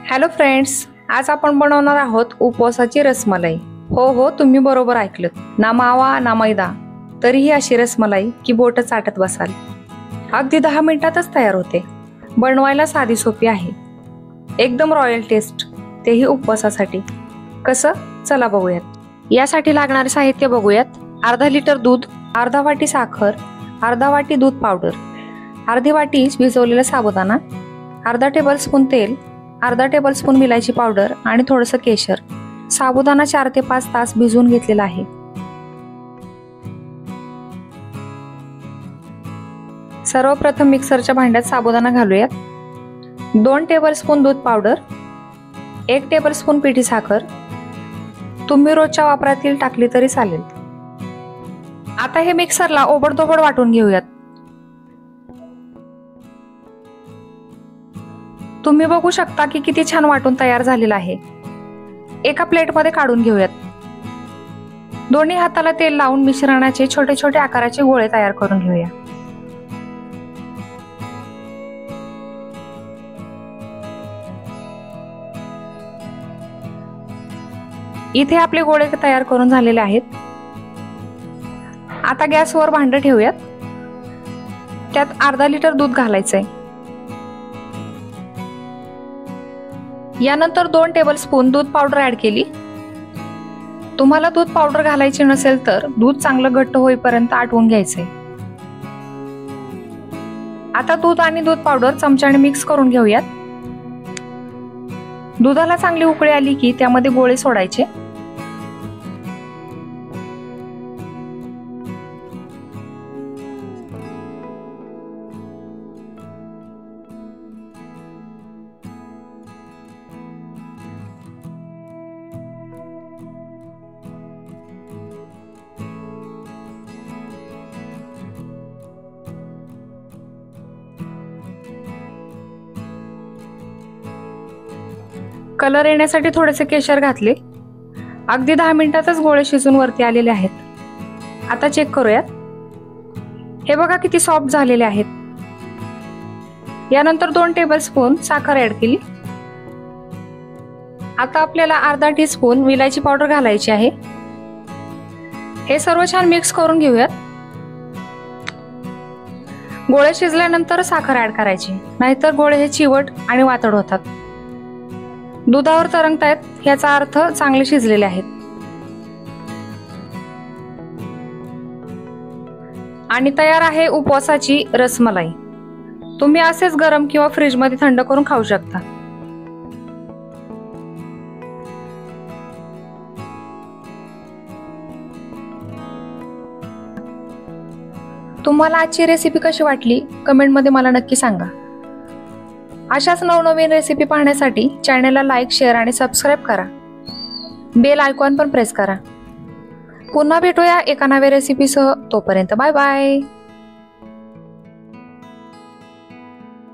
Hello friends, आज आपण बनवणार आहोत उपवासाची रसमलाई। हो, तुम्ही बरोबर ऐकलं। ना मावा ना मैदा, तरीही अशी रसमलाई की बोट चाटत बसाल। अगदी 10 मिनिटातच तयार होते। बनवायला साधी सोपी आहे, एकदम रॉयल टेस्ट, तेही उपवासासाठी। कसं? चला बघूयात। यासाठी लागणारे साहित्य बघूयात। अर्धा लिटर दूध, अर्धा वाटी साखर, अर्धा वाटी दूध पावडर, अर्धी वाटी भिजवलेला साबुदाणा, अर्धा टेबलस्पून तेल, अर्धा टेबलस्पून विलायची पावडर आणि थोडंसं केशर। साबुदाणा 4 ते 5 तास भिजवून घेतलेला आहे। सर्वप्रथम मिक्सरच्या भांड्यात साबुदाणा घालूयात। 2 टेबलस्पून दूध पावडर, 1 टेबलस्पून पिठी साखर, तुम्ही रोजच्या वापरातील टाकली तरी चालेल। आता हे मिक्सरला ओबडधोबड वाटून घेऊयात। तुम्ही बघू शकता की किती छान वाटून तयार झालेला आहे। एका प्लेटमध्ये काढून घेऊयात। दोन्ही हाताला तेल लावून मिश्रणाचे छोटे छोटे आकाराचे गोळे तयार करून घेऊया। इथे आपले गोळे तयार करून झालेले आहेत। आता गॅसवर भांडं ठेवूयात। त्यात अर्धा लिटर दूध घालायचंय। यानंतर 2 टेबलस्पून दूध पावडर ऍड केली। तुम्हाला दूध पावडर घालायची नसेल तर दूध चांगलं घट्ट होईपर्यंत आटवून घ्यायचंय। आता दूध आणि दूध पावडर चमच्याने मिक्स करून घेऊयात। दुधाला चांगली उकळी आली की त्यामध्ये गोळे सोडायचे। कलर येण्यासाठी थोडेसे केशर घातले। अगदी 10 मिनिटातच गोळे शिजून वरती आलेले आहेत। आता चेक करूयात। हे बघा किती सॉफ्ट झालेले आहेत। यानंतर 2 टेबलस्पून साखर ऍड केली। आता आपल्याला अर्धा टीस्पून विलायची पावडर घालायची आहे। हे सर्व छान मिक्स करून घेऊयात। गोळे शिजल्यानंतर साखर ऍड करायची, नाहीतर गोळे हे चिवट आणि वातड होतात। दुधावर तरंगतायत याचा अर्थ चांगले शिजलेले आहेत। आणि तयार आहे उपवासाची रसमलाई। तुम्ही असेच गरम किंवा फ्रीज मध्ये थंड करून खाऊ शकता। तुम्हाला आजची रेसिपी कशी वाटली कमेंट मध्ये मला नक्की सांगा। अशाच नवनवीन रेसिपी पाहण्यासाठी चॅनलला लाईक, शेअर आणि सबस्क्राईब करा। बेल आयकॉन पण प्रेस करा। पुन्हा भेटूया एका नव्या रेसिपीसह। तोपर्यंत बाय बाय।